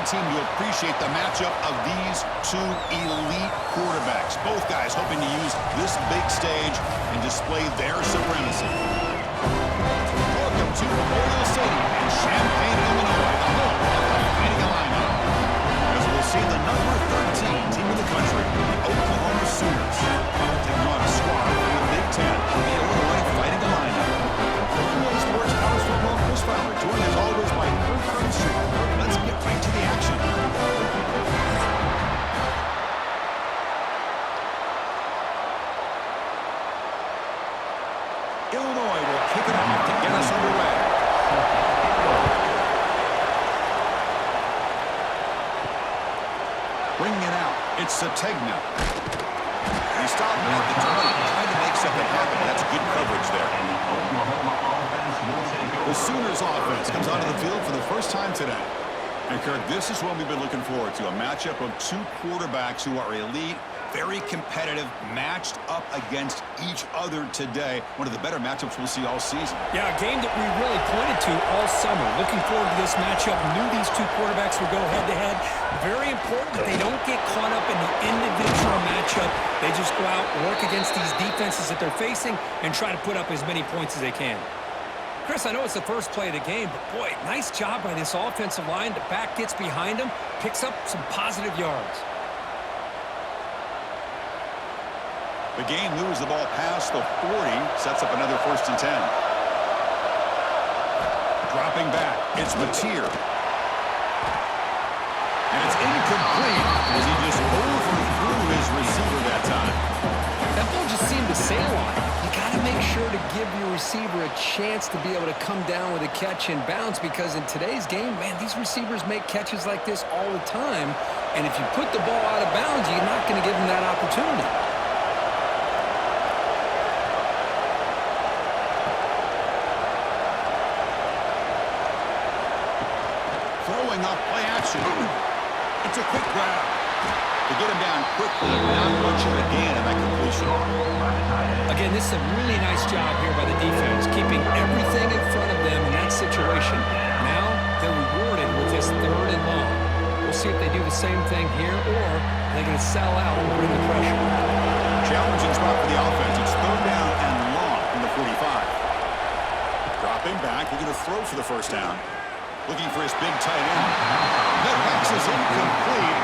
entire team to appreciate the matchup of these two elite quarterbacks. Both guys hoping to use this big stage and display their supremacy. Welcome to Memorial Stadium in Champaign, Illinois, the home of the Fighting Illini. As we'll see the number 13 team in the country, the Oklahoma Sooners, taking on a squad from the Big Ten, the Illinois Fighting Illini. Illinois Sports College Football, Chris Fowler, joined as always by Kirk Crenshaw. Let's get right to the action. Illinois will kick it off to get us underway. Bringing it out, it's Sategna. He stopped at the 20, trying to make something happen. That's good coverage there. The Sooners offense comes onto the field for the first time today. And Kirk, this is what we've been looking forward to, a matchup of two quarterbacks who are elite, very competitive, matched up against each other today. One of the better matchups we'll see all season. Yeah, a game that we really pointed to all summer. Looking forward to this matchup. Knew these two quarterbacks would go head-to-head. Very important that they don't get caught up in the individual matchup. They just go out, work against these defenses that they're facing, and try to put up as many points as they can. Chris, I know it's the first play of the game, but boy, nice job by this offensive line. The back gets behind him, picks up some positive yards. The game moves the ball past the 40, sets up another 1st and 10. Dropping back, it's Mateer. And it's incomplete as he just overthrew his receiver that time. That ball just seemed to sail on him. You got to make sure to give your receiver a chance to be able to come down with a catch and bounce, because in today's game, man, these receivers make catches like this all the time. And if you put the ball out of bounds, you're not going to give them that opportunity. Throwing off play action. It's a quick grab. To get him down quickly, not much of a gain in that completion. Again, this is a really nice job here by the defense, keeping everything in front of them in that situation. Now they're rewarded with this 3rd and long. We'll see if they do the same thing here, or they're going to sell out and bring the pressure. Challenging spot for the offense. It's 3rd down and long from the 45. Dropping back, they're going to throw for the 1st down. Looking for his big tight end. That pass is incomplete.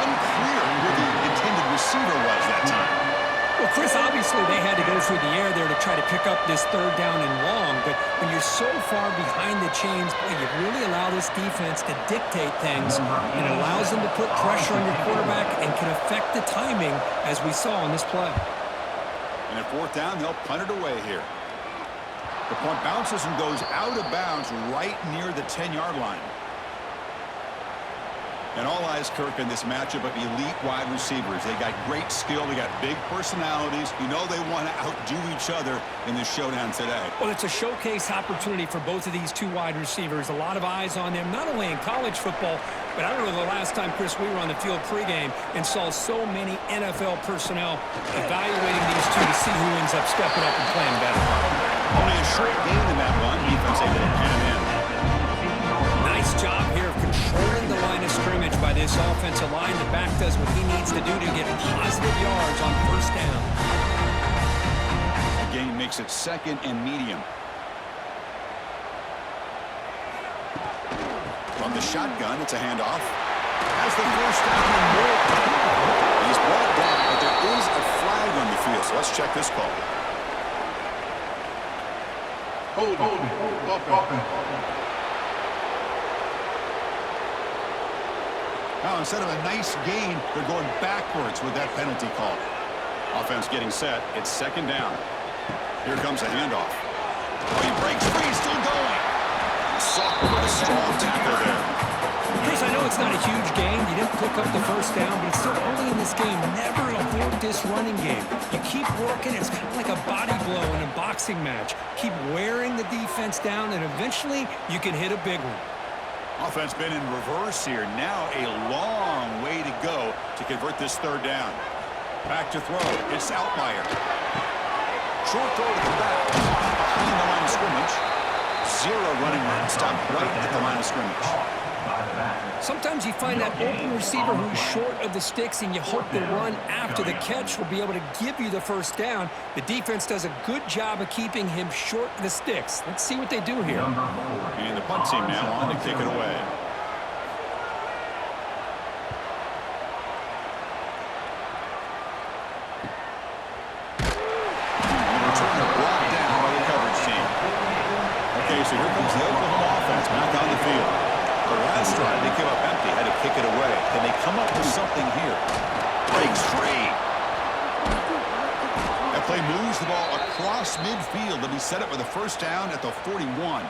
Unclear who the intended receiver was that time. Well, Chris, obviously they had to go through the air there to try to pick up this 3rd down and long, but when you're so far behind the chains, boy, you really allow this defense to dictate things, and it allows them to put pressure on your quarterback and can affect the timing, as we saw on this play. And at 4th down, they'll punt it away here. The punt bounces and goes out of bounds right near the 10-yard line. And all eyes, Kirk, in this matchup of elite wide receivers. They got great skill. They got big personalities. You know they want to outdo each other in this showdown today. Well, it's a showcase opportunity for both of these two wide receivers. A lot of eyes on them, not only in college football, but I don't know the last time, Chris, we were on the field pregame and saw so many NFL personnel evaluating these two to see who ends up stepping up and playing better. Only a short gain in that one. Defense able to pan him in. Nice job here of controlling the line of scrimmage by this offensive line. The back does what he needs to do to get positive yards on 1st down. The game makes it 2nd and medium. From the shotgun, it's a handoff. Has the 1st down and more. He's brought down, but there is a flag on the field, so let's check this call. Hold. Now, instead of a nice gain, they're going backwards with that penalty call. Offense getting set. It's 2nd down. Here comes a handoff. Oh, he breaks free. Still going. Soft with a strong tackle there. Chris, I know it's not a huge gain. You didn't pick up the 1st down, but it's still early in this game. Never abort this running game. You keep working. It's kind of like a body blow in a boxing match. Keep wearing the defense down, and eventually you can hit a big one. Offense been in reverse here. Now a long way to go to convert this 3rd down. Back to throw. It's Outlier. Short throw to the back. Behind the line of scrimmage. Zero running room. Stop right at the line of scrimmage. Sometimes you find that open receiver who's short of the sticks, and you hope the run after the catch will be able to give you the first down. The defense does a good job of keeping him short of the sticks. Let's see what they do here. And the punt team now on to kick it away. So here comes the Oklahoma offense back on the field. The last drive, they came up empty, had to kick it away. Can they come up with something here? Breaks free. That play moves the ball across midfield to be set up with a first down at the 41.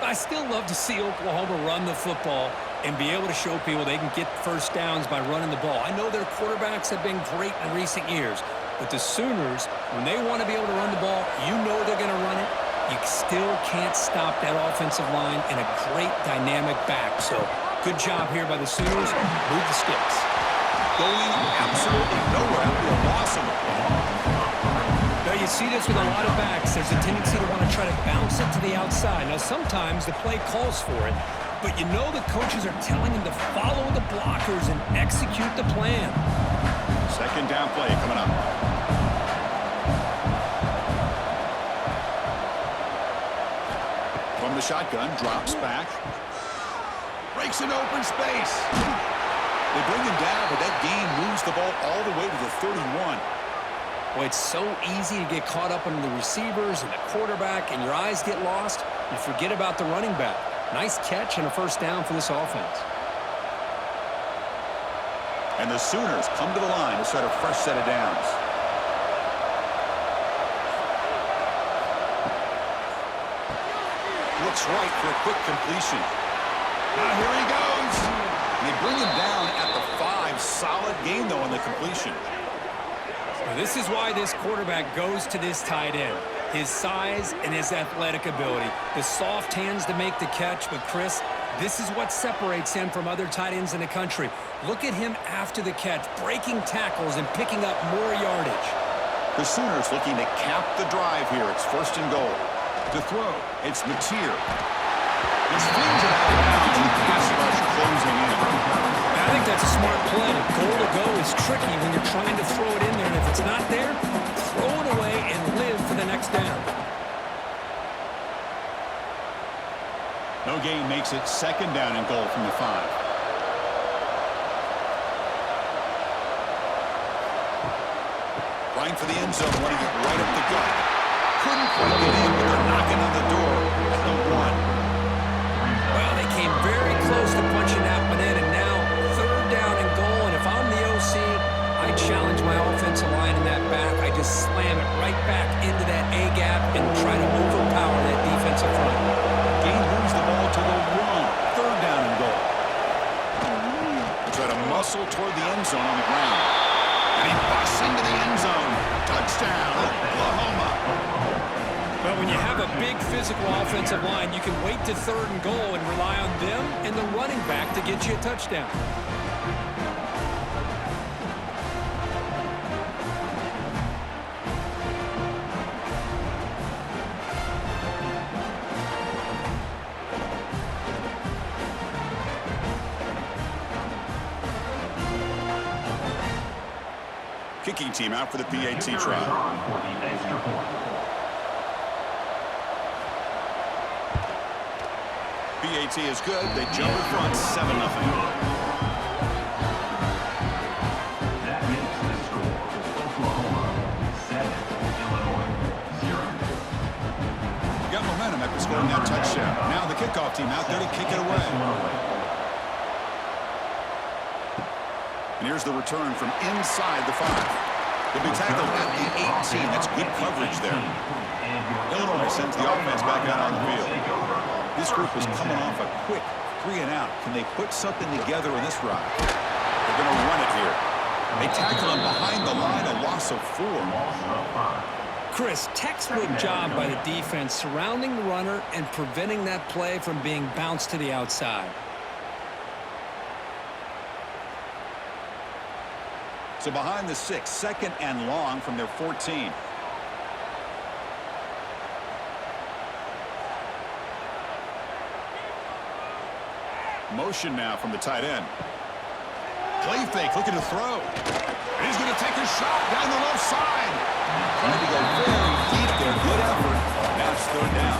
I still love to see Oklahoma run the football and be able to show people they can get first downs by running the ball. I know their quarterbacks have been great in recent years, but the Sooners, when they want to be able to run the ball, you know they're going to run it. You still can't stop that offensive line and a great dynamic back. So good job here by the Sooners. Move the sticks. Going absolutely nowhere after a loss on the play. Now you see this with a lot of backs. There's a tendency to want to try to bounce it to the outside. Now sometimes the play calls for it, but you know the coaches are telling them to follow the blockers and execute the plan. Second down play coming up. From the shotgun, drops back. Breaks an open space. They bring him down, but that gain moves the ball all the way to the 31. Boy, it's so easy to get caught up in the receivers and the quarterback, and your eyes get lost. You forget about the running back. Nice catch and a first down for this offense. And the Sooners come to the line to start a fresh set of downs. Looks right for a quick completion. Here he goes. And they bring him down at the 5. Solid game, though, on the completion. Now, this is why this quarterback goes to this tight end. His size and his athletic ability. The soft hands to make the catch, but Chris, this is what separates him from other tight ends in the country. Look at him after the catch, breaking tackles and picking up more yardage. The Sooners looking to cap the drive here. It's first and goal. To throw, it's Mateer. He's flings it out of bounds, and the pass rush closing in. I think that's a smart play. Goal to go is tricky when you're trying to throw it in there, and if it's not there, throw it away and live for the next down. No gain makes it second down and goal from the 5. Line for the end zone, running it right up the gut. Couldn't quite get in, but they're knocking on the door at the 1. Well, they came very close to punching that one in, and now third down and goal. And if I'm the OC, I challenge my offensive line in that back. I just slam it right back into that A-gap and try to overpower that defensive front. Gain moves the ball to the 1. Third down and goal. They try to muscle toward the end zone on the ground. And he busts into the end zone. Touchdown, Oklahoma. But when you have a big physical offensive line, you can wait to third and goal and rely on them and the running back to get you a touchdown. Kicking team out for the PAT try. PAT is good. They jump in front 7-0. That makes the score Oklahoma 7, Illinois 0. Got momentum after scoring that touchdown. Now the kickoff team out there to kick it away. And here's the return from inside the 5. They'll be tackled at the 18. That's good coverage there. Illinois sends the offense back out on the field. This group is coming off a quick 3-and-out. Can they put something together in this drive? They're going to run it here. They tackle him behind the line, a loss of 4. Chris, textbook job by the defense surrounding the runner and preventing that play from being bounced to the outside. So behind the 6, second and long from their 14. Motion now from the tight end. Play fake, looking to throw. And he's going to take a shot down the left side. Trying to go very deep there. Good effort. Now it's third down.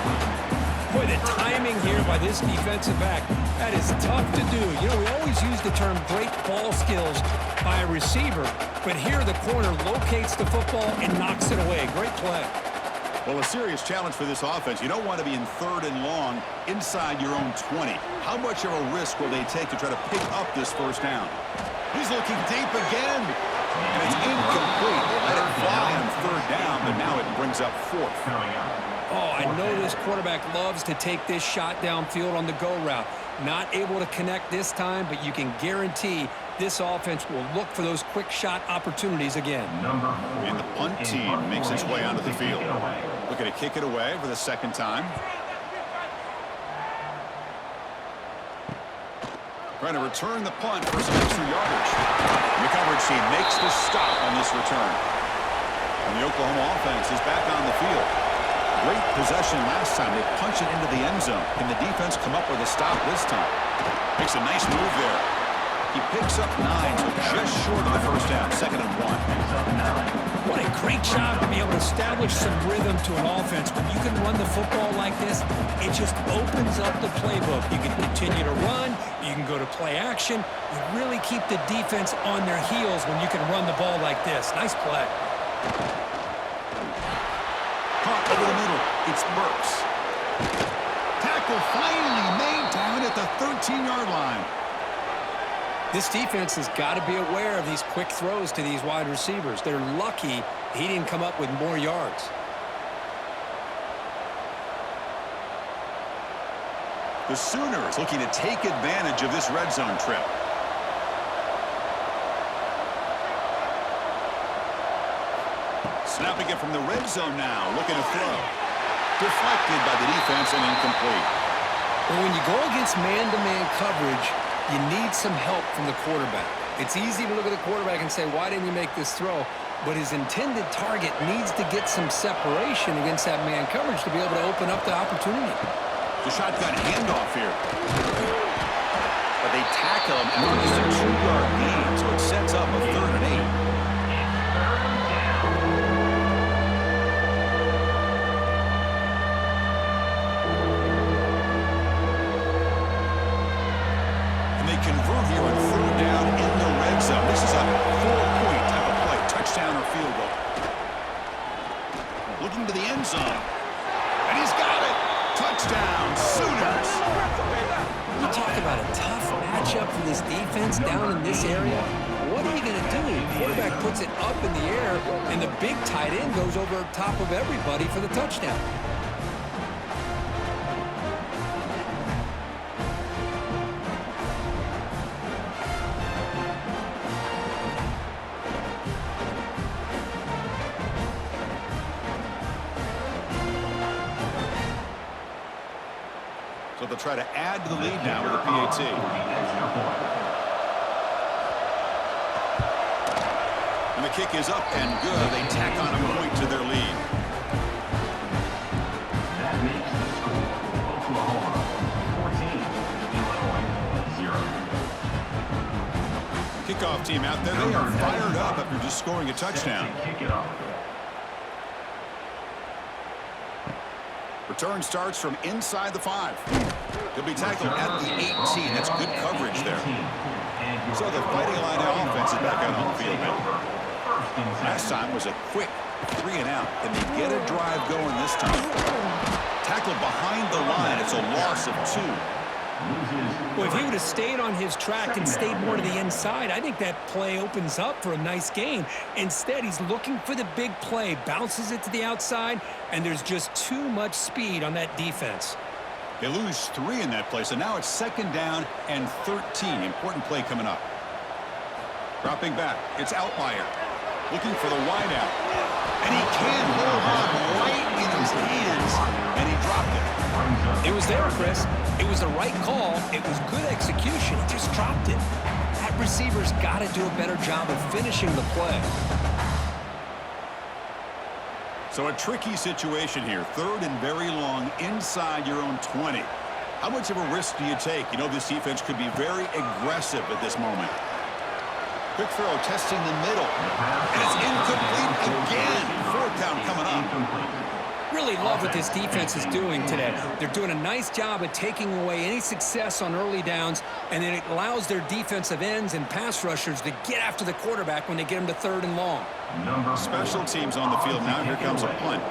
Boy, the timing here by this defensive back, that is tough to do. You know, we always use the term great ball skills by a receiver, but here the corner locates the football and knocks it away. Great play. Well, a serious challenge for this offense. You don't want to be in third and long inside your own 20. How much of a risk will they take to try to pick up this first down? He's looking deep again. And it's incomplete. They let it fly on third down, but now it brings up fourth. Oh, I know this quarterback loves to take this shot downfield on the go route. Not able to connect this time, but you can guarantee this offense will look for those quick shot opportunities again. And the punt team makes its way onto the field. Looking to kick it away for the second time. Trying to return the punt for some extra yardage. And the coverage team makes the stop on this return. And the Oklahoma offense is back on the field. Great possession last time. They punch it into the end zone. Can the defense come up with a stop this time? Makes a nice move there. He picks up 9, so just short of the first down. 2nd and 1. What a great job to be able to establish some rhythm to an offense. When you can run the football like this, it just opens up the playbook. You can continue to run. You can go to play action. You really keep the defense on their heels when you can run the ball like this. Nice play. Caught over the middle. It's Burks. Tackle finally made down at the 13-yard line. This defense has got to be aware of these quick throws to these wide receivers. They're lucky he didn't come up with more yards. The Sooners looking to take advantage of this red zone trip. Snapping it from the red zone now, looking to throw. Deflected by the defense and incomplete. Well, when you go against man-to-man coverage, you need some help from the quarterback. It's easy to look at the quarterback and say, why didn't you make this throw? But his intended target needs to get some separation against that man coverage to be able to open up the opportunity. The shotgun handoff here. But they tackle him after just a 2-yard gain, so it sets up a 3rd and 8. Convert here on 3rd down in the red zone. This is a 4-point type of play, touchdown or field goal. Looking to the end zone. And he's got it. Touchdown, Sooners. You talk about a tough matchup for this defense down in this area. What are you going to do? The quarterback puts it up in the air, and the big tight end goes over top of everybody for the touchdown. So they'll try to add to the lead now with a PAT. And the kick is up and good. They tack on a point to their lead. That makes the score Oklahoma 14, Illinois 0. Kickoff team out there. They are fired up after just scoring a touchdown. Kick it off. Return starts from inside the 5. He'll be tackled at the 18. That's good coverage there. So the Fighting Illini offense is back out on the field now. Last time was a quick 3 and out. Can they get a drive going this time? Tackled behind the line. It's a loss of 2. Well, if he would have stayed on his track and stayed more to the inside, I think that play opens up for a nice gain. Instead, he's looking for the big play, bounces it to the outside, and there's just too much speed on that defense. They lose 3 in that play, so now it's 2nd down and 13. Important play coming up. Dropping back, it's Outlier. Looking for the wideout. And he can hold on right in his hands, and he dropped it. It was there, Chris. It was the right call. It was good execution. He just dropped it. That receiver's got to do a better job of finishing the play. So a tricky situation here. 3rd and very long inside your own 20. How much of a risk do you take? You know this defense could be very aggressive at this moment. Quick throw, testing the middle. And it's incomplete again. Fourth down coming up. Really love what this defense is doing today. They're doing a nice job of taking away any success on early downs, and then it allows their defensive ends and pass rushers to get after the quarterback when they get them to 3rd and long. Special teams on the field now. Here comes a punt.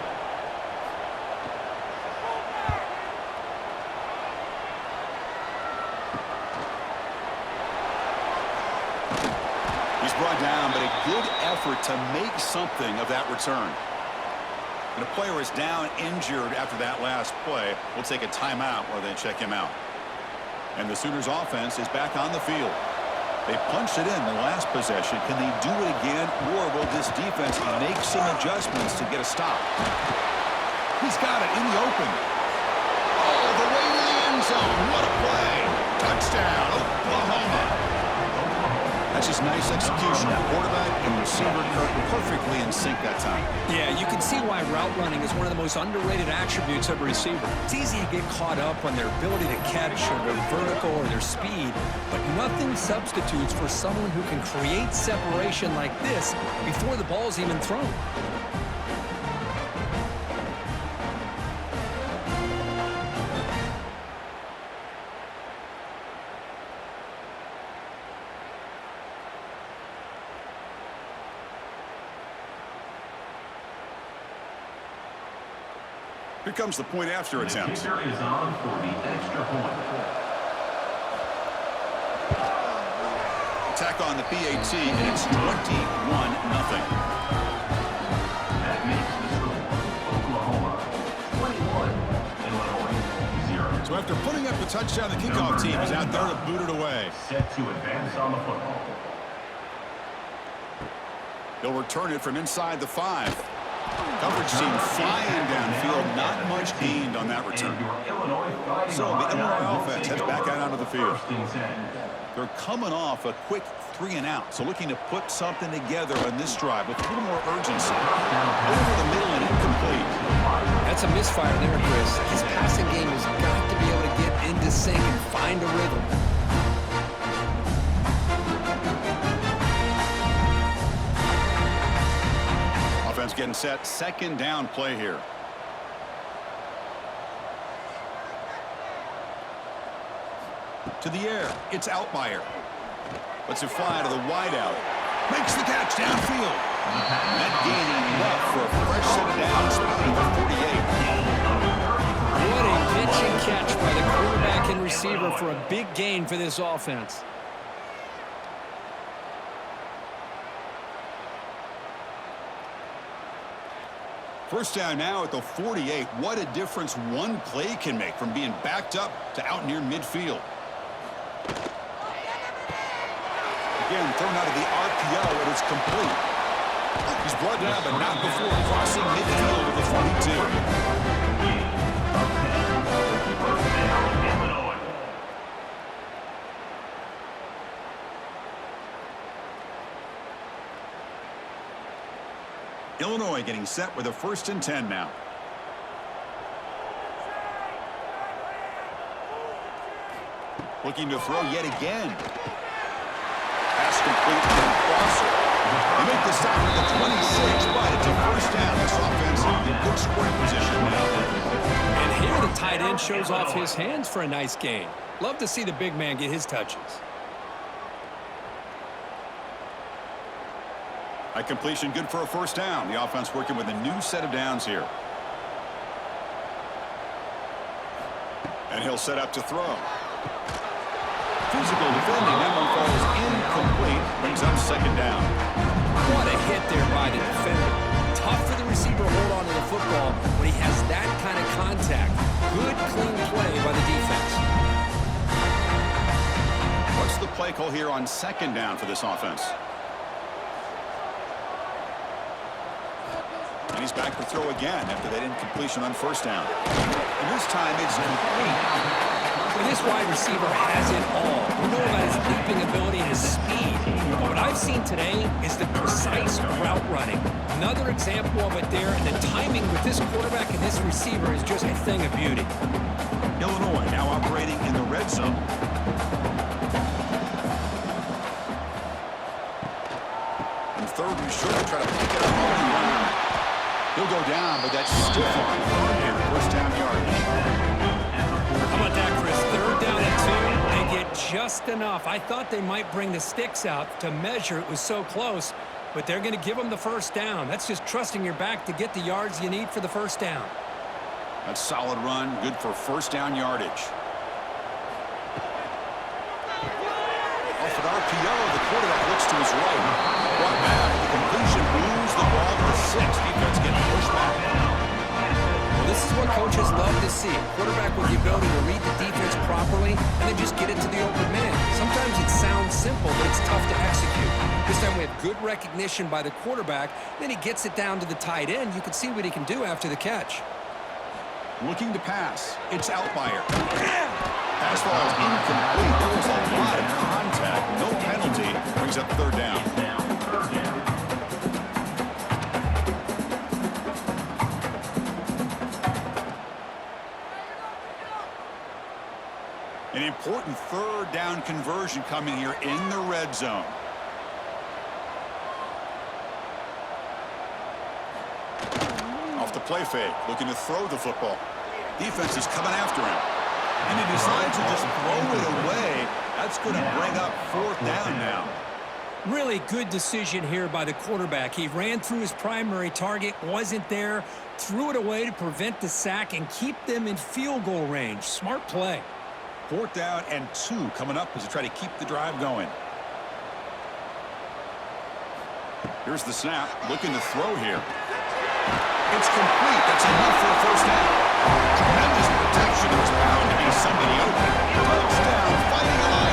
He's brought down, but a good effort to make something of that return. And a player is down injured after that last play. We'll take a timeout while they check him out. And the Sooners offense is back on the field. They punched it in the last possession. Can they do it again, or will this defense make some adjustments to get a stop? He's got it in the open. All the way to the end zone. What a play. Touchdown, Oklahoma. That's just nice execution. Quarterback and receiver perfectly in sync that time. Yeah, you can see why route running is one of the most underrated attributes of a receiver. It's easy to get caught up on their ability to catch or their vertical or their speed, but nothing substitutes for someone who can create separation like this before the ball's even thrown. Here comes the point after attempt. The kicker is on for the extra point. Attack on the PAT, and it's 21-0. That makes the score Oklahoma 21, Illinois 0. So after putting up the touchdown, the kickoff team is out there to boot it away. Set to advance on the football. They'll return it from inside the 5. Coverage team flying downfield, not much gained on that return. So the Illinois offense heads back out onto the field. They're coming off a quick 3-and-out, so looking to put something together on this drive with a little more urgency. Over the middle and incomplete. That's a misfire there, Chris. His passing game has got to be able to get into sync and find a rhythm. Offense getting set. 2nd down play here. To the air. It's Outlier. Lets it fly to the wideout. Makes the catch downfield. That gaining enough for a fresh set of downs spotted at the 48. What a pitch and catch by the quarterback and receiver for a big gain for this offense. First down now at the 48. What a difference one play can make from being backed up to out near midfield. Again, thrown out of the RPO, and it's complete. He's brought down, but not before crossing midfield at the 42. Illinois getting set with a 1st and 10 now. Looking to throw yet again. Pass complete to the crosser. They make the stop at the 26, but it's a 1st down. This offense in good scoring position now. And here the tight end shows off his hands for a nice gain. Love to see the big man get his touches. At completion, good for a 1st down. The offense working with a new set of downs here. And he'll set up to throw. Physical defending. That one falls incomplete. Brings up 2nd down. What a hit there by the defender. Tough for the receiver to hold on to the football when he has that kind of contact. Good, clean play by the defense. What's the play call here on 2nd down for this offense? And he's back to throw again after that incompletion on 1st down. And this time it's complete. Well, this wide receiver has it all. We know about his leaping ability and his speed. But what I've seen today is the precise route running. Another example of it there, and the timing with this quarterback and this receiver is just a thing of beauty. Illinois now operating some. And third and short, try to pick it up on the ground. He'll go down, but that's stiff arm here. First down yardage. How about that, Chris? Third down and 2. They get just enough. I thought they might bring the sticks out to measure. It was so close, but they're going to give them the first down. That's just trusting your back to get the yards you need for the first down. That's solid run, good for first down yardage. Off an RPO, the quarterback looks to his right. Brought back, the completion moves the ball to the 6. Defense getting pushed back. Well, this is what coaches love to see. A quarterback with the ability to read the defense properly and then just get it to the open man. Sometimes it sounds simple, but it's tough to execute. This time we have good recognition by the quarterback. Then he gets it down to the tight end. You can see what he can do after the catch. Looking to pass. It's Outlier. Pass ball is incomplete. There was a lot of contact. No penalty. Brings up third down. An important third down conversion coming here in the red zone. Off the play fake, looking to throw the football. Defense is coming after him. And he decides to just throw it away. That's going to bring up fourth down now. Really good decision here by the quarterback. He ran through his primary target, wasn't there, threw it away to prevent the sack and keep them in field goal range. Smart play. Fourth down and 2 coming up as they try to keep the drive going. Here's the snap, looking to throw here. It's complete. That's enough for a first down. Tremendous protection. There's bound to be somebody open. Touchdown, Fighting Illini.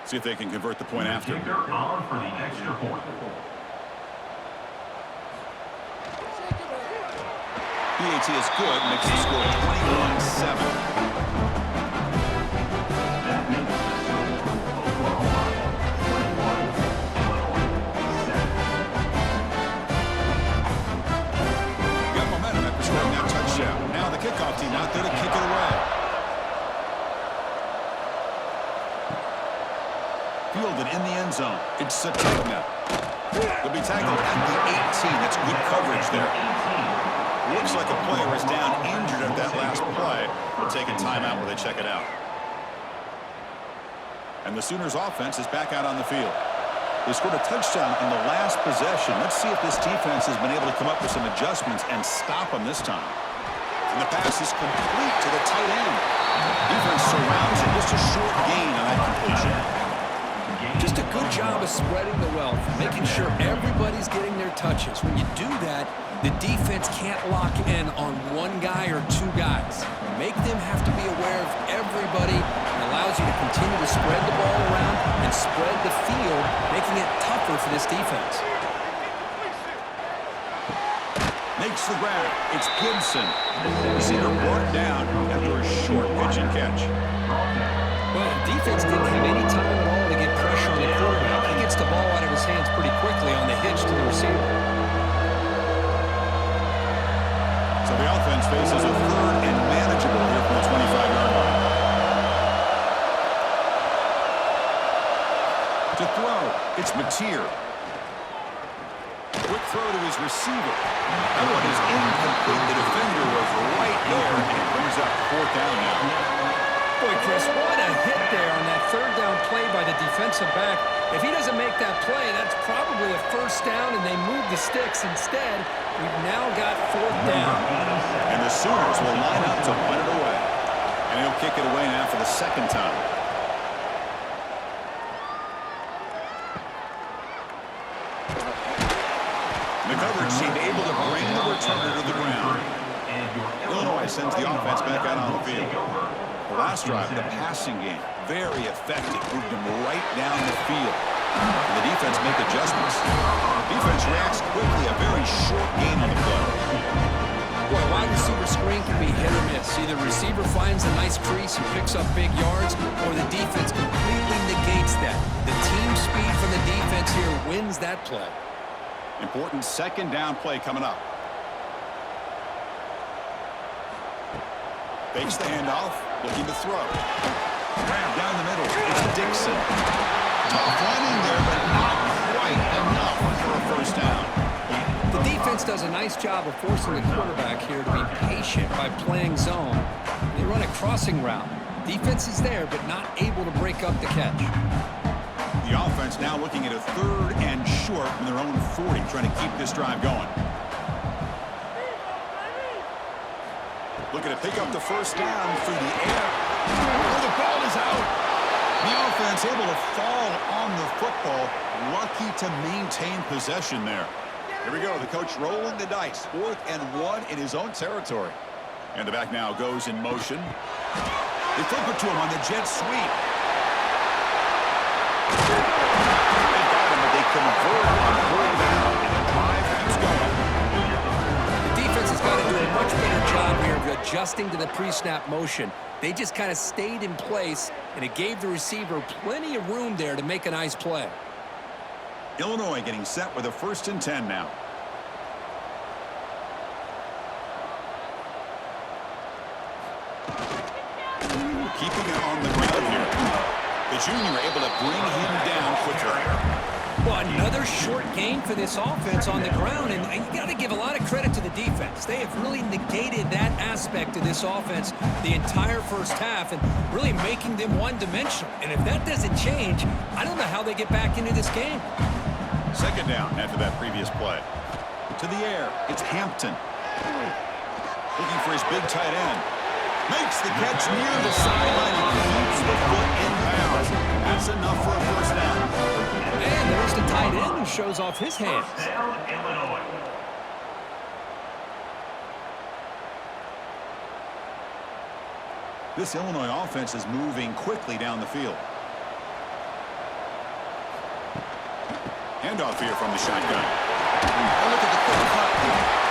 See if they can convert the point after. Kicker on for the extra point. PAT is good, makes the score 21-7. That makes the score Oklahoma 21-7. Got momentum after scoring that touchdown. Now the kickoff team out there to kick it away. Fielded in the end zone. It's Sategna. He'll be tackled at the 18. That's good coverage there. Looks like a player is down injured at that last play. They'll take a timeout while they check it out. And the Sooners offense is back out on the field. They scored a touchdown in the last possession. Let's see if this defense has been able to come up with some adjustments and stop them this time. And the pass is complete to the tight end. Defense surrounds him. Just a short gain on that completion. Just a good job of spreading the wealth, making sure everybody's getting their touches. When you do that, the defense can't lock in on one guy or two guys. Make them have to be aware of everybody. It allows you to continue to spread the ball around and spread the field, making it tougher for this defense. Makes the grab. It's Gibson. Receiver brought down after a short pitch and catch. Well, the defense didn't have any time at all to get pressure on the quarterback. He gets the ball out of his hands pretty quickly on the hitch to the receiver. So the offense faces a third and manageable here from the 25-yard line. To throw, it's Mateer. Quick throw to his receiver. That one is incomplete. The defender was right there, and it brings up fourth down now. Boy, Chris, what a hit there on that third down play by the defensive back. If he doesn't make that play, that's probably a first down, and they move the sticks instead. We've now got fourth down. And the Sooners will line up to punt it away. And he'll kick it away now for the second time. The coverage team able to bring the returner to the ground. Illinois sends the offense back out on the field. The last drive, the passing game. Very effective. Moved him right down the field. And the defense make adjustments. The defense reacts quickly. A very short gain on the play. Boy, a wide receiver screen can be hit or miss. Either the receiver finds a nice crease and picks up big yards, or the defense completely negates that. The team speed from the defense here wins that play. Important second down play coming up. Fakes the handoff, looking to throw. Down the middle, it's Dixon. Tough running there, but not quite enough for a first down. The defense does a nice job of forcing the quarterback here to be patient by playing zone. They run a crossing route. Defense is there, but not able to break up the catch. The offense now looking at a 3rd and short from their own 40, trying to keep this drive going. Looking to pick up the first down through the air. Oh, the ball is out. The offense able to fall on the football. Lucky to maintain possession there. Here we go. The coach rolling the dice. 4th and 1 in his own territory. And the back now goes in motion. They flip it to him on the jet sweep. They got him, but they convert on 4th down. And the drive keeps going. The defense has got to do a much better job here of adjusting to the pre-snap motion. They just kind of stayed in place, and it gave the receiver plenty of room there to make a nice play. Illinois getting set with a 1st and 10 now. Keeping it on the ground here. The junior able to bring him down quicker. Well, another short gain for this offense on the ground, and you got to give a lot of credit to the defense. They have really negated that aspect of this offense the entire first half and really making them one-dimensional. And if that doesn't change, I don't know how they get back into this game. Second down after that previous play. To the air, it's Hampton. Looking for his big tight end. Makes the catch near the sideline and keeps the foot in bounds. That's enough for a first down. And there's the tight end who shows off his hands. This Illinois offense is moving quickly down the field. Handoff here from the shotgun. Oh, look at the quick cut.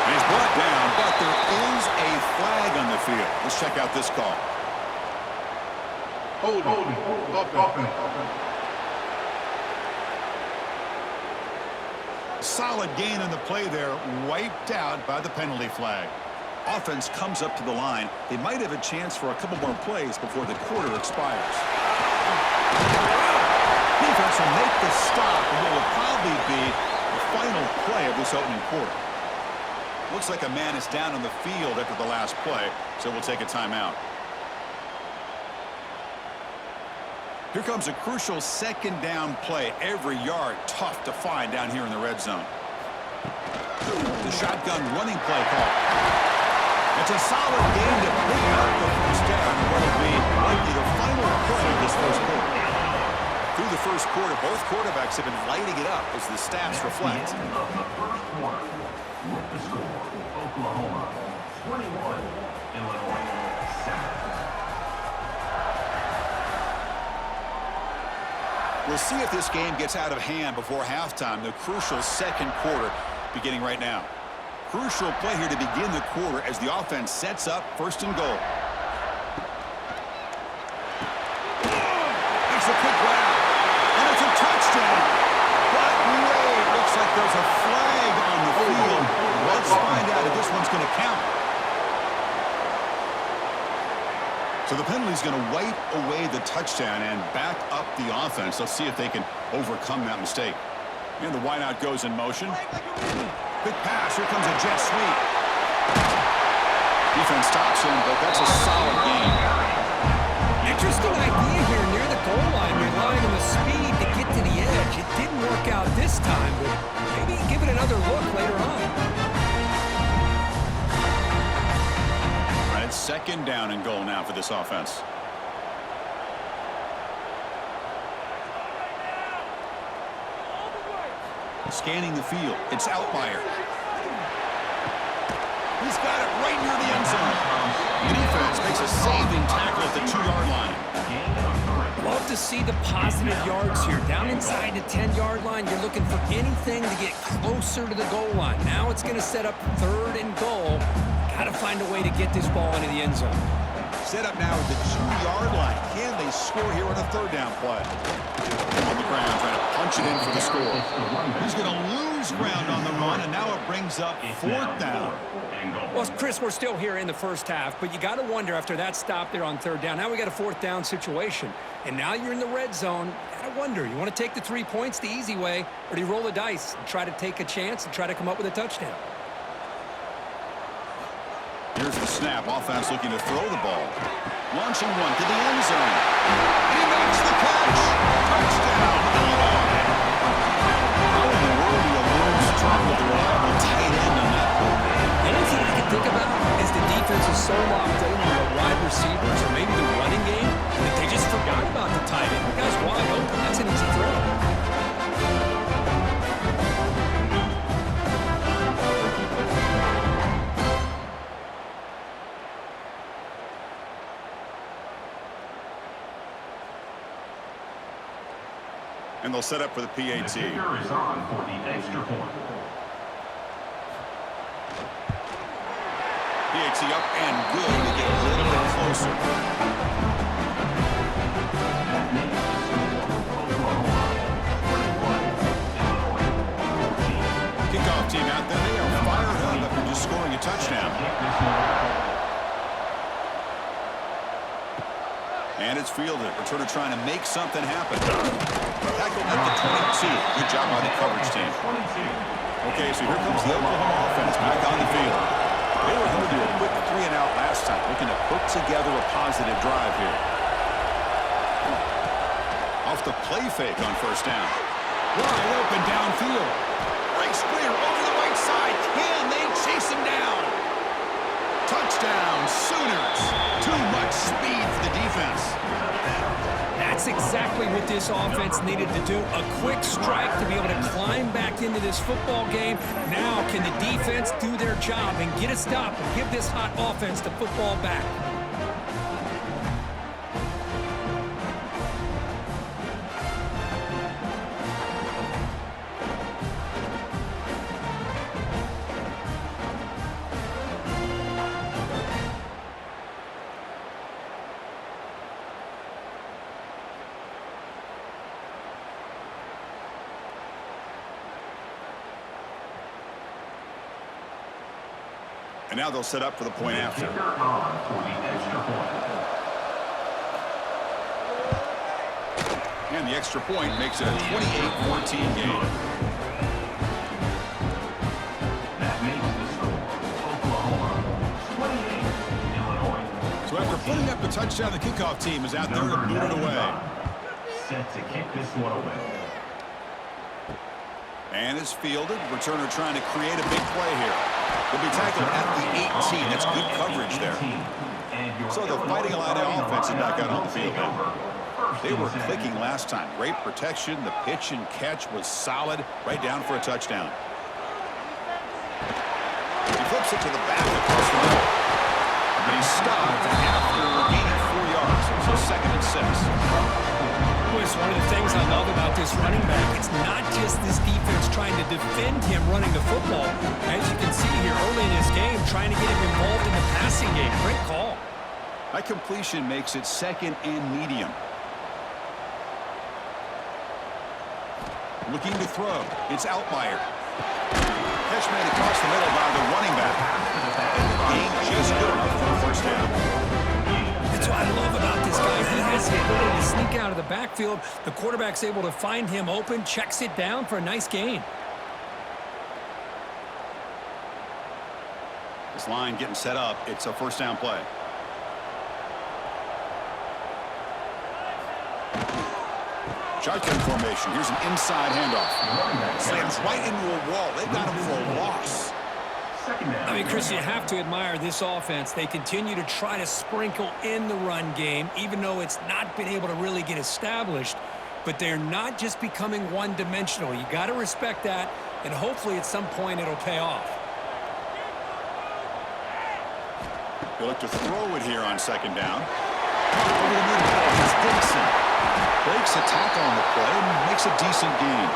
And he's brought down, but there is a flag on the field. Let's check out this call. Holding. Solid gain on the play there, wiped out by the penalty flag. Offense comes up to the line. They might have a chance for a couple more plays before the quarter expires. Defense will make the stop, and what will probably be the final play of this opening quarter. Looks like a man is down on the field after the last play, so we'll take a timeout. Here comes a crucial second down play. Every yard tough to find down here in the red zone. The shotgun running play call. It's a solid game to pick up the first down in what will be likely the final play of this first quarter. Through the first quarter, both quarterbacks have been lighting it up as the stats reflect. Of the first quarter, with the score, Oklahoma 21, Illinois 7. We'll see if this game gets out of hand before halftime. The crucial second quarter beginning right now. Crucial play here to begin the quarter as the offense sets up 1st and goal. It's a quick grab, and it's a touchdown. But wait, looks like there's a flag on the field. Let's find out if this one's going to count. So the penalty's going to wipe away the touchdown and back up the offense. Let's see if they can overcome that mistake. And the wideout goes in motion. Quick pass. Here comes a jet sweep. Defense stops him, but that's a solid game. Interesting idea here near the goal line, relying on the speed to get to the edge. It didn't work out this time, but maybe give it another look later on. All right, it's second down and goal now for this offense. Scanning the field. It's Outlier. He's got it right near the end zone. The defense makes a saving tackle at the 2-yard line. A to see the positive yards here. Down inside the 10-yard line, you're looking for anything to get closer to the goal line. Now it's going to set up 3rd and goal. Got to find a way to get this ball into the end zone. Set up now at the 2-yard line. Can they score here on a 3rd down play? On the ground, trying to punch it in for the score. He's going to lose ground on the run, and now it brings up 4th down. Well, Chris, we're still here in the first half, but you got to wonder after that stop there on 3rd down. Now we got a 4th down situation, and now you're in the red zone. You got to wonder, you want to take the 3 points the easy way, or do you roll the dice and try to take a chance and try to come up with a touchdown? Here's the snap. Offense looking to throw the ball. Launching one to the end zone. And he makes the catch. Touchdown, Illinois. How in the world do you lose track of the reliable tight end on that play? The only thing I can think about is the defense is so locked in on the wide receivers or maybe the running game that they just forgot about the tight end. The guy's wide open. That's an easy throw. And they'll set up for the PAT. The kicker is on for the extra point. PAT up and good to get a little bit closer. That makes the score Oklahoma 21, Illinois 14. Kickoff team out there. They are fired up after just scoring a touchdown. And it's fielded. Returner trying to make something happen. Tackled at the 22. Good job by the coverage team. Okay, so here comes the Oklahoma offense back on the field. They were able to do a quick 3-and-out last time, looking to put together a positive drive here. Off the play fake on 1st down. Wide open downfield. Breaks clear over the right side. Can they chase him down? Touchdown, Sooners. Too much speed for the defense. That's exactly what this offense needed to do. A quick strike to be able to climb back into this football game. Now can the defense do their job and get a stop and give this hot offense the football back? And now they'll set up for the point after. Kicker on for the extra point. And the extra point makes it a 28-14 game. That makes the score Oklahoma 28, Illinois 14. So after putting up the touchdown, the kickoff team is out there to boot it away. Set to kick this one away. And it's fielded. Returner trying to create a big play here. Will be tackled at the 18. That's good coverage there. So the Fighting Illini offense is back out on the field now. They were clicking last time. Great protection. The pitch and catch was solid. Right down for a touchdown. He flips it to the back across the middle. But he stopped after gaining 4 yards. So 2nd and 6. It's one of the things I love about this running back. It's not just this defense trying to defend him running the football. As you can see here early in this game, trying to get him involved in the passing game. Great call. That completion makes it 2nd and medium. Looking to throw. It's Outlier. Catch made across the middle by the running back. And the game just good enough for the 1st down. That's what I love about this guy. He has the ability to sneak out of the backfield. The quarterback's able to find him open, checks it down for a nice gain. This line getting set up. It's a 1st down play. Shotgun formation. Here's an inside handoff. Slams right into a wall. They got him for a loss. I mean, Chris, you have to admire this offense. They continue to try to sprinkle in the run game, even though it's not been able to really get established. But they're not just becoming one-dimensional. You got to respect that, and hopefully at some point it'll pay off. They look to throw it here on 2nd down. Over the middle, it's Dixon. Breaks a tackle on the play and makes a decent gain.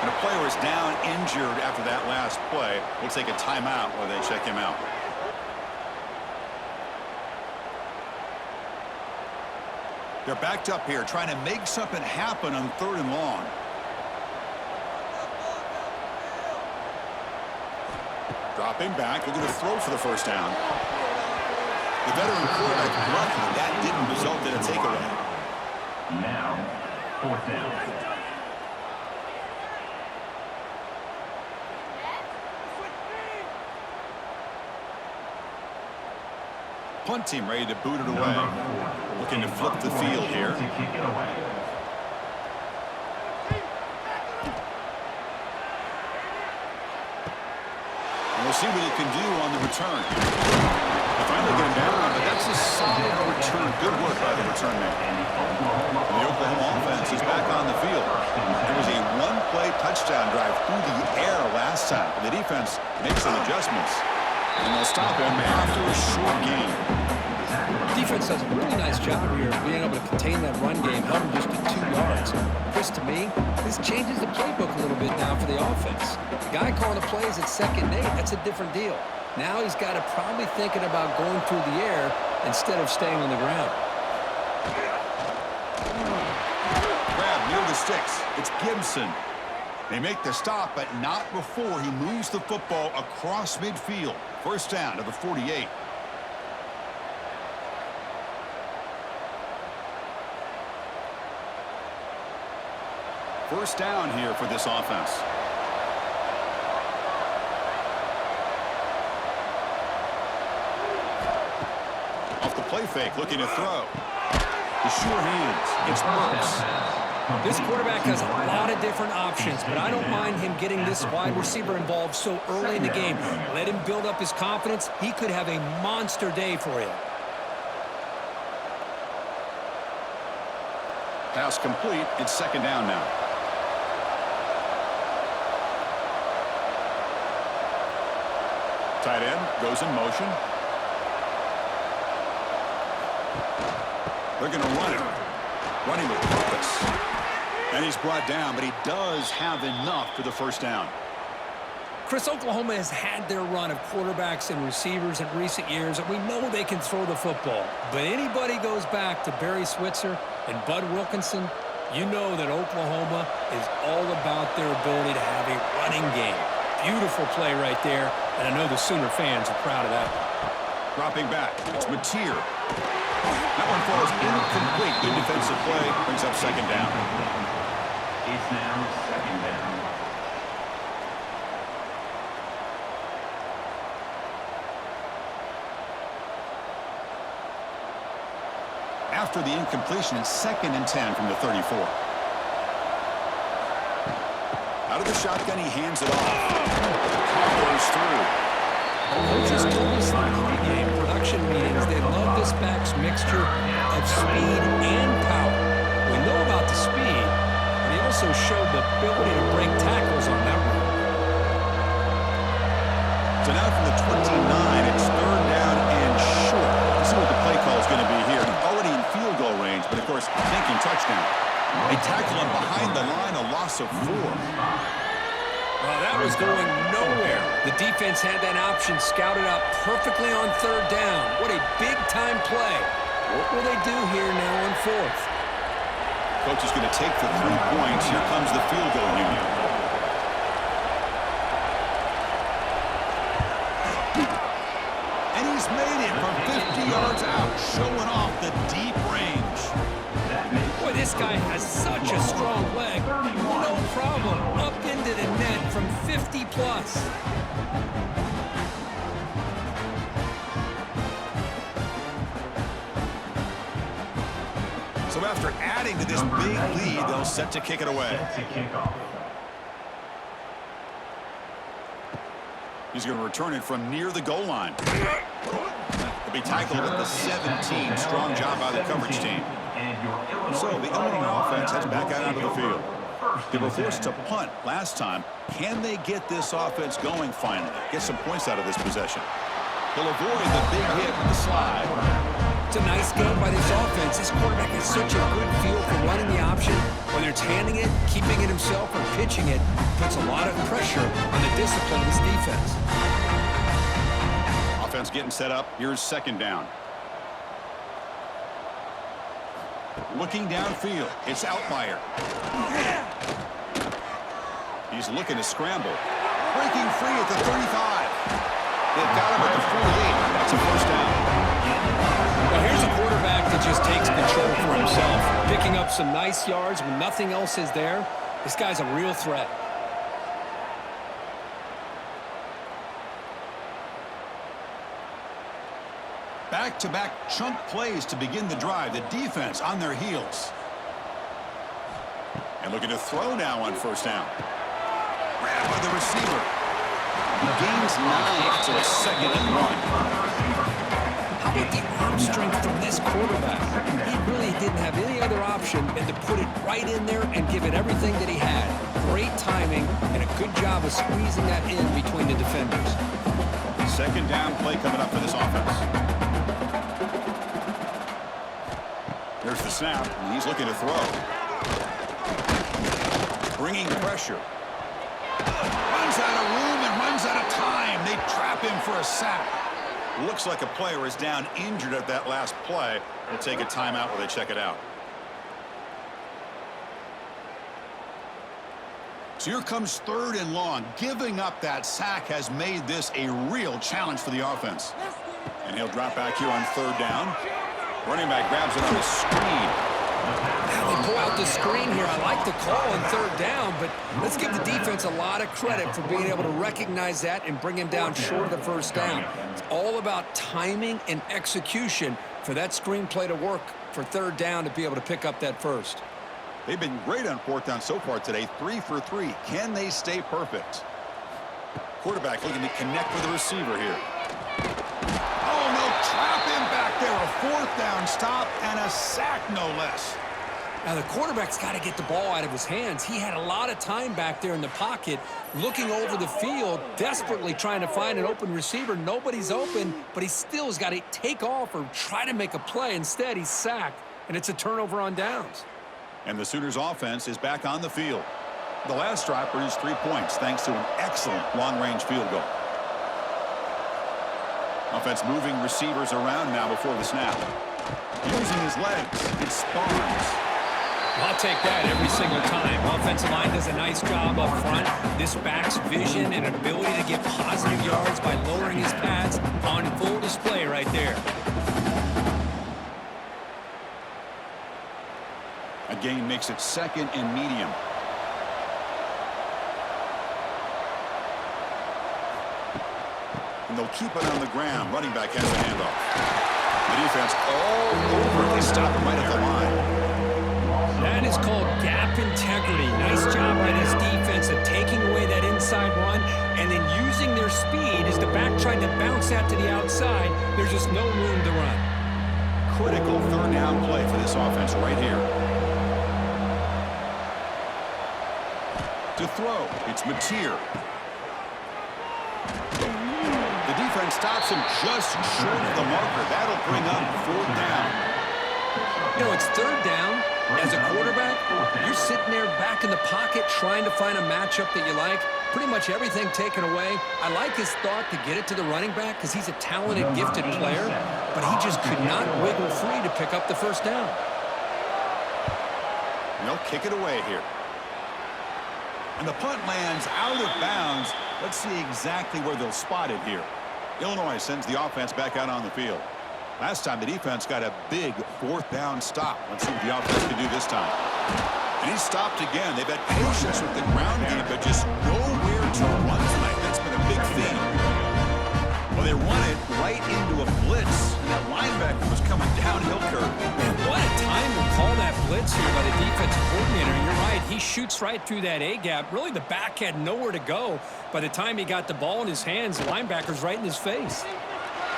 And a player is down injured after that last play. We'll take a timeout while they check him out. They're backed up here trying to make something happen on 3rd and long. Dropping back, they're going to throw for the first down. The veteran quarterback lucky that didn't result in a takeaway. Now, 4th down. Punt team ready to boot it away. Looking to flip the field here. To kick it away. And we'll see what he can do on the return. They finally get him down, but that's a solid return. Good work by the return man. And the Oklahoma offense is back on the field. There was a one-play touchdown drive through the air last time. The defense makes some adjustments. And they'll stop him after a short game. Defense does a really nice job here of being able to contain that run game, held him just to 2 yards. Chris, to me, this changes the playbook a little bit now for the offense. The guy calling the plays at 2nd and 8, that's a different deal. Now he's got to probably thinking about going through the air instead of staying on the ground. Grab near the sticks. It's Gibson. They make the stop, but not before he moves the football across midfield. First down to the 48. First down here for this offense. Off the play fake, looking to throw. The sure hands. It's Brooks. This quarterback has a lot of different options, but I don't mind him getting this wide receiver involved so early in the game. Let him build up his confidence. He could have a monster day for you. Pass complete. It's 2nd down now. Tight end goes in motion. They're going to run it. Running with purpose. And he's brought down, but he does have enough for the first down. Chris, Oklahoma has had their run of quarterbacks and receivers in recent years, and we know they can throw the football. But anybody goes back to Barry Switzer and Bud Wilkinson, you know that Oklahoma is all about their ability to have a running game. Beautiful play right there, and I know the Sooner fans are proud of that. Dropping back, it's Mateer. That one falls incomplete. Good defensive play, brings up 2nd down. It's now 2nd down. After the incompletion, it's 2nd and 10 from the 34. Out of the shotgun, he hands it off. Goes through. Coaches told us in the pregame production meetings they love this back's mixture of speed and power. We know about the speed, but he also showed the ability to break tackles on that run. So now from the 29, it's 3rd down and short. Let's see what the play call is going to be here. Already in field goal range, but of course, thinking touchdown. They tackle him behind the line, a loss of 4. Well, that was going nowhere. The defense had that option scouted out perfectly on 3rd down. What a big-time play. What will they do here now on 4th? Coach is going to take the 3 points. Here comes the field goal unit. And he's made it from 50 yards out, showing off the deep range. Boy, this guy has such a strong leg. No problem. Up into the net from 50 plus. So after adding to this big lead, they'll set to kick it away. He's going to return it from near the goal line. He'll be tackled at the 17. Strong job by the coverage team. So the Illinois offense heads back out onto the field. They were forced to punt last time. Can they get this offense going finally? Get some points out of this possession. They'll avoid the big hit with the slide. It's a nice game by this offense. This quarterback has such a good feel for running the option. Whether it's handing it, keeping it himself, or pitching it, puts a lot of pressure on the discipline of this defense. Offense getting set up. Here's second down. Looking downfield. It's Outlier. He's looking to scramble. Breaking free at the 35. They've got him at the 48. That's a first down. Well, here's a quarterback that just takes control for himself, picking up some nice yards when nothing else is there. This guy's a real threat. Back-to-back chunk plays to begin the drive. The defense on their heels. And looking to throw now on first down. Grab by the receiver. He gains 9, so it's 2nd and 1. How about the arm strength from this quarterback? He really didn't have any other option than to put it right in there and give it everything that he had. Great timing and a good job of squeezing that in between the defenders. Second down play coming up for this offense. There's the snap, and he's looking to throw. Bringing pressure. Runs out of room and runs out of time. They trap him for a sack. Looks like a player is down injured at that last play. They'll take a timeout while they check it out. So here comes 3rd and long. Giving up that sack has made this a real challenge for the offense. And he'll drop back here on 3rd down. Running back grabs it on the screen. Now they pull out the screen here. I like the call on 3rd down, but let's give the defense a lot of credit for being able to recognize that and bring him down short of the first down. It's all about timing and execution for that screen play to work for 3rd down to be able to pick up that first. They've been great on 4th down so far today. 3 for 3. Can they stay perfect? Quarterback looking to connect with the receiver here. Oh, no. Trap him back there. A 4th down stop and a sack, no less. Now, the quarterback's got to get the ball out of his hands. He had a lot of time back there in the pocket, looking over the field, desperately trying to find an open receiver. Nobody's open, but he still has got to take off or try to make a play. Instead, he's sacked, and it's a turnover on downs. And the Sooners offense is back on the field. The last drive produced 3 points thanks to an excellent long-range field goal. Offense moving receivers around now before the snap. Using his legs. It spawns. I'll take that every single time. Offensive line does a nice job up front. This back's vision and ability to get positive yards by lowering his pads on full display right there. A gain makes it 2nd and medium. And they'll keep it on the ground. Running back has the handoff. The defense all over. They stop him right at the line. That is called gap integrity. Nice job by this defense of taking away that inside run and then using their speed as the back tried to bounce that to the outside. There's just no room to run. Critical 3rd down play for this offense right here. To throw, it's Mateer. The defense stops him just short of the marker. That'll bring up 4th down. You know, it's 3rd down. As a quarterback, you're sitting there back in the pocket trying to find a matchup that you like. Pretty much everything taken away. I like his thought to get it to the running back because he's a talented, gifted player, but he just could not wiggle free to pick up the first down. And they'll kick it away here. And the punt lands out of bounds. Let's see exactly where they'll spot it here. Illinois sends the offense back out on the field. Last time the defense got a big 4th down stop. Let's see what the offense can do this time. And he's stopped again. They've had patience with the ground game, but just nowhere to run tonight. That's been a big theme. Well, they run it right into a blitz, and that linebacker was coming downhill curve. Man, what a time to call that blitz here by the defensive coordinator. And you're right, he shoots right through that A-gap. Really, the back had nowhere to go. By the time he got the ball in his hands, the linebacker's right in his face.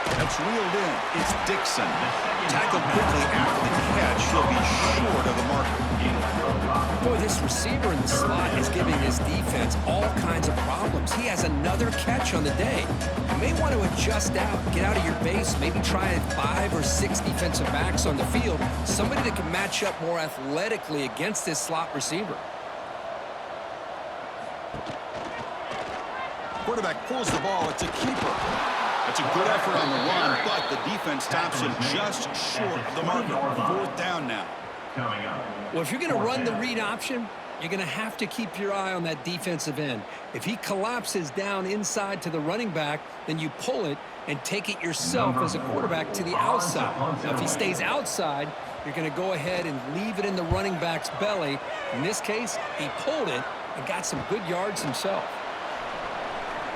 That's reeled in. It's Dixon. Tackled quickly after the catch. He'll be short of the marker. Boy, this receiver in the slot is giving his defense all kinds of problems. He has another catch on the day. You may want to adjust out, get out of your base, maybe try 5 or 6 defensive backs on the field, somebody that can match up more athletically against this slot receiver. Quarterback pulls the ball. It's a keeper. It's a good effort on the run, but the defense stops him just short of the marker. 4th down now. Well, if you're going to run the read option, you're going to have to keep your eye on that defensive end. If he collapses down inside to the running back, then you pull it and take it yourself as a quarterback to the outside. Now, if he stays outside, you're going to go ahead and leave it in the running back's belly. In this case, he pulled it and got some good yards himself.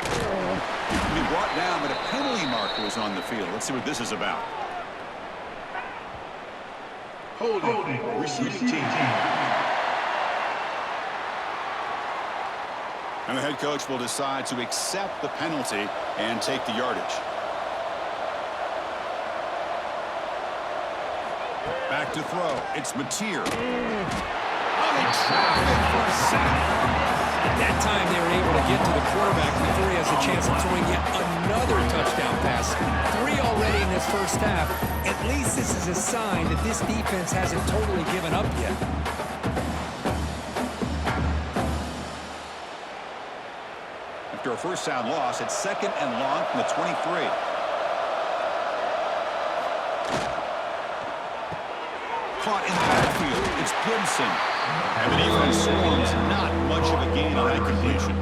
He brought down, but a penalty marker was on the field. Let's see what this is about. Holding. Receiving team. And the head coach will decide to accept the penalty and take the yardage. Back to throw. It's Mateer. Oh, they trapped him for a sack. At that time, they were able to get to the quarterback before he has a chance of throwing yet another touchdown pass. 3 already in this first half. At least this is a sign that this defense hasn't totally given up yet. After a first down loss, it's 2nd and long from the 23. Caught in the backfield. It's Gibson. And the defense swarms. Not much of a gain on that completion.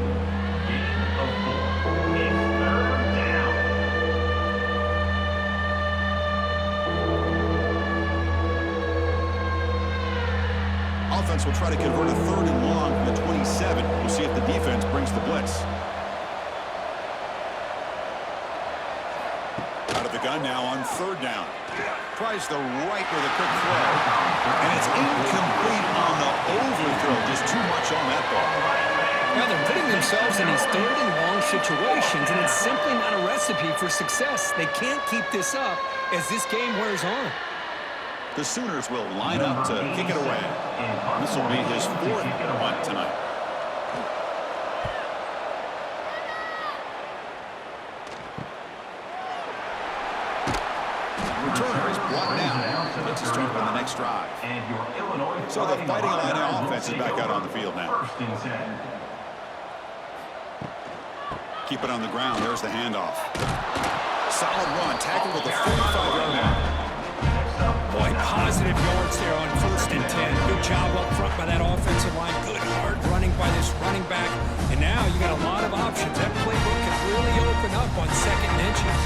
Offense will try to convert a 3rd and long from the 27. We'll see if the defense brings the blitz. Out of the gun now on 3rd down. Tries the right with a quick throw. And it's incomplete on the overthrow. Just too much on that ball. Now they're putting themselves in these 3rd and long situations, and it's simply not a recipe for success. They can't keep this up as this game wears on. The Sooners will line up to kick it away. This will be his 4th punt tonight. Returner is brought down. Gets to start on the next drive. So the Fighting Illini offense is back out on the field now. Keep it on the ground. There's the handoff. Solid run. Tackled with a 45-yard line. Boy, positive yards there on 1st and 10. Good job up front by that offensive line. Good hard running by this running back. And now you got a lot of options. That playbook can really open up on 2nd and inches.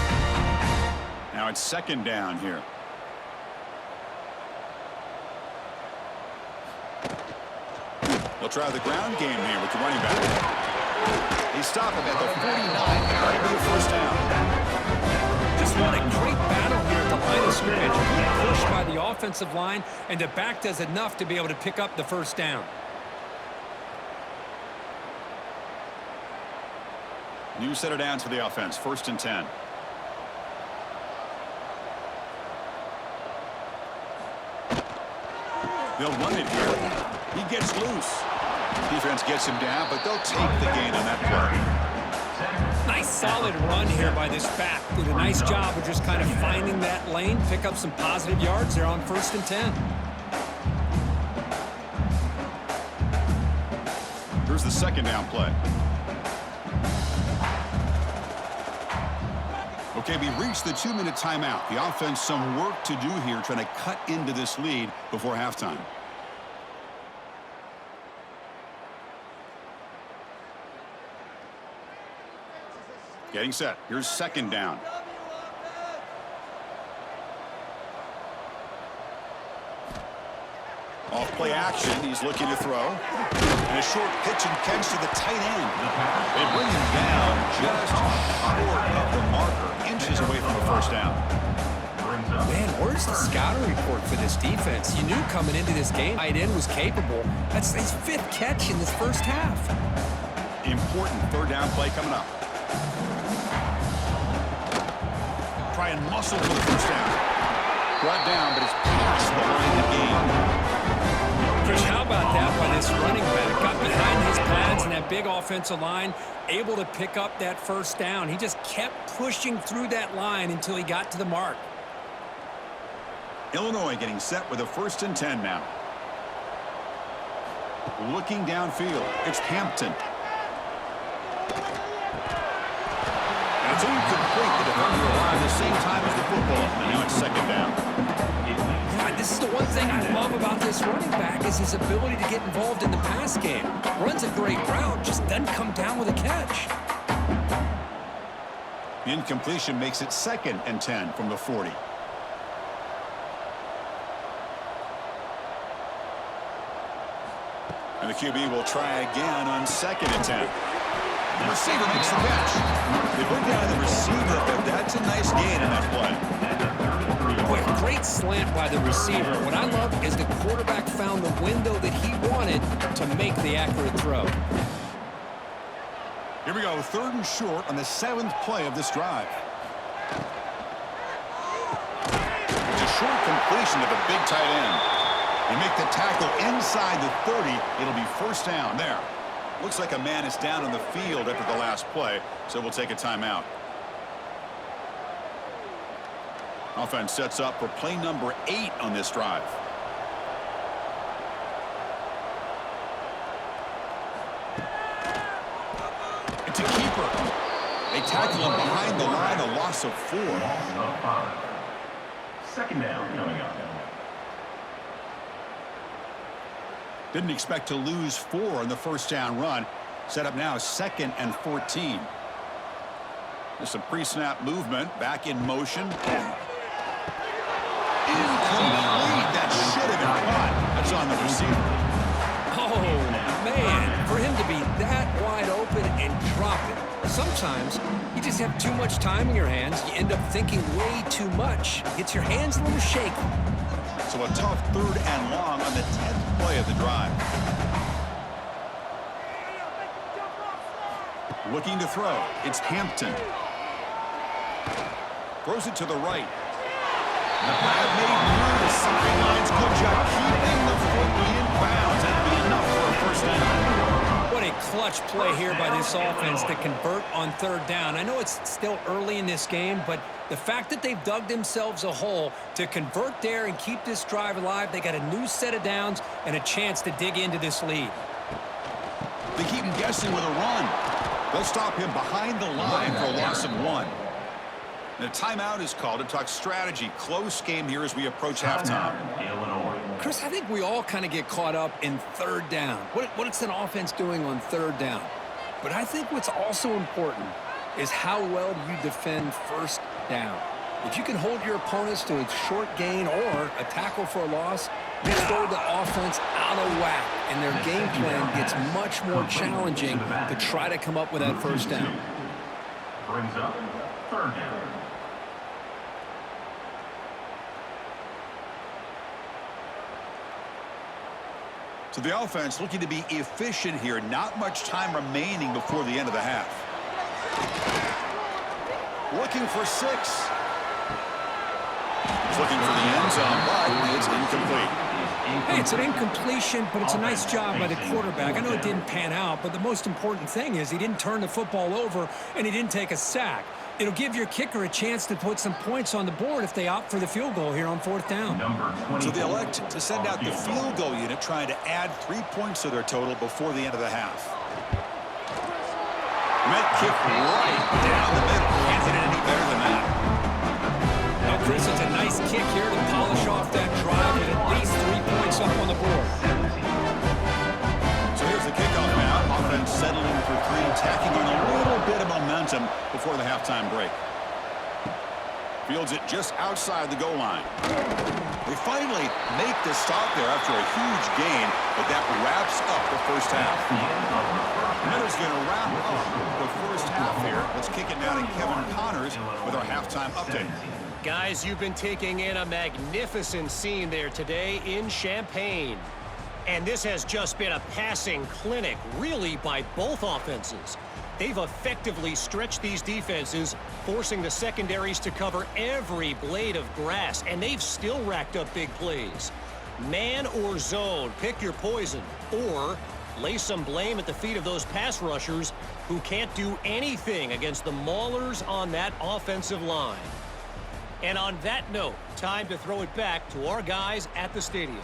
Now it's 2nd down here. They'll try the ground game here with the running back. They stop him at the 49. That'll be a 1st down. Just what a great battle here at the line of scrimmage. Pushed by the offensive line, and the back does enough to be able to pick up the 1st down. New set of downs for the offense. 1st and 10. They'll run it here. He gets loose. Defense gets him down, but they'll take the gain on that play. Nice solid run here by this back. Did a nice job of just kind of finding that lane, pick up some positive yards there on 1st and 10. Here's the 2nd down play. Okay, we reached the 2-minute timeout. The offense some work to do here, trying to cut into this lead before halftime. Getting set. Here's 2nd down. Off play action. He's looking to throw. And a short pitch and catch to the tight end. They bring him down just short of the marker. Inches away from the 1st down. Man, where's the scouting report for this defense? You knew coming into this game, tight end was capable. That's his 5th catch in this first half. Important 3rd down play coming up. Try and muscle for the 1st down. Brought down, but it's past the line of the game. Chris, how about that by this running back? Got behind his pads and that big offensive line, able to pick up that first down. He just kept pushing through that line until he got to the mark. Illinois getting set with a 1st and 10 now. Looking downfield, it's Hampton. And it's incomplete. The defender arrived the same time as the football. And now it's 2nd down. Yeah, this is the one thing I love about this running back is his ability to get involved in the pass game. Runs a great route, just doesn't come down with a catch. Incompletion makes it 2nd and 10 from the 40. And the QB will try again on 2nd and 10. The receiver makes the catch. They put down the receiver, but that's a nice gain in that play. Boy, great slant by the receiver. What I love is the quarterback found the window that he wanted to make the accurate throw. Here we go, 3rd and short on the 7th play of this drive. It's a short completion to the big tight end. They make the tackle inside the 30. It'll be 1st down there. Looks like a man is down on the field after the last play, so we'll take a timeout. Offense sets up for play number 8 on this drive. It's a keeper. They tackle him behind the line, a loss of 4. 2nd down coming up. Didn't expect to lose 4 on the 1st down run. Set up now 2nd and 14. There's some pre-snap movement. Back in motion. Incomplete. That should have been caught. That's on the receiver. Oh, man. For him to be that wide open and drop it. Sometimes you just have too much time in your hands. You end up thinking way too much. Gets your hands a little shaky. So a tough 3rd and long on the 10th play of the drive. Looking to throw. It's Hampton. Throws it to the right. That made near the sidelines. Good job keeping the foot in bounds. That'll be enough for a 1st down. What a clutch play here by this offense to convert on 3rd down. I know it's still early in this game, but the fact that they've dug themselves a hole to convert there and keep this drive alive, they got a new set of downs and a chance to dig into this lead. They keep him guessing with a run. They'll stop him behind the line for a loss of 1. The timeout is called to talk strategy. Close game here as we approach halftime. Chris, I think we all kind of get caught up in 3rd down. What's an offense doing on 3rd down? But I think what's also important is how well do you defend 1st down. If you can hold your opponents to a short gain or a tackle for a loss, you throw the offense out of whack, and their game plan gets much more challenging to try to come up with that 1st down. Brings up 3rd down. So the offense looking to be efficient here. Not much time remaining before the end of the half. Looking for 6. He's looking for the end zone, but it's incomplete. Hey, it's an incompletion, but it's a nice job by the quarterback. I know it didn't pan out, but the most important thing is he didn't turn the football over and he didn't take a sack. It'll give your kicker a chance to put some points on the board if they opt for the field goal here on 4th down. So they elect to send out the field goal unit, trying to add 3 points to their total before the end of the half. Met kick right down the middle. Can't hit it any better than that. Now, Chris, it's a nice kick here to polish off that drive with at least 3 points up on the board. So here's the kickoff now. Offense settling for 3, tacking on a little bit of momentum before the halftime break. Fields it just outside the goal line. They finally make the stop there after a huge gain, but that wraps up the 1st half. Miller's going to wrap up the 1st half here. Let's kick it now to Kevin Connors with our halftime update. Guys, you've been taking in a magnificent scene there today in Champaign. And this has just been a passing clinic, really, by both offenses. They've effectively stretched these defenses, forcing the secondaries to cover every blade of grass, and they've still racked up big plays. Man or zone, pick your poison. Or lay some blame at the feet of those pass rushers who can't do anything against the maulers on that offensive line. And on that note, time to throw it back to our guys at the stadium.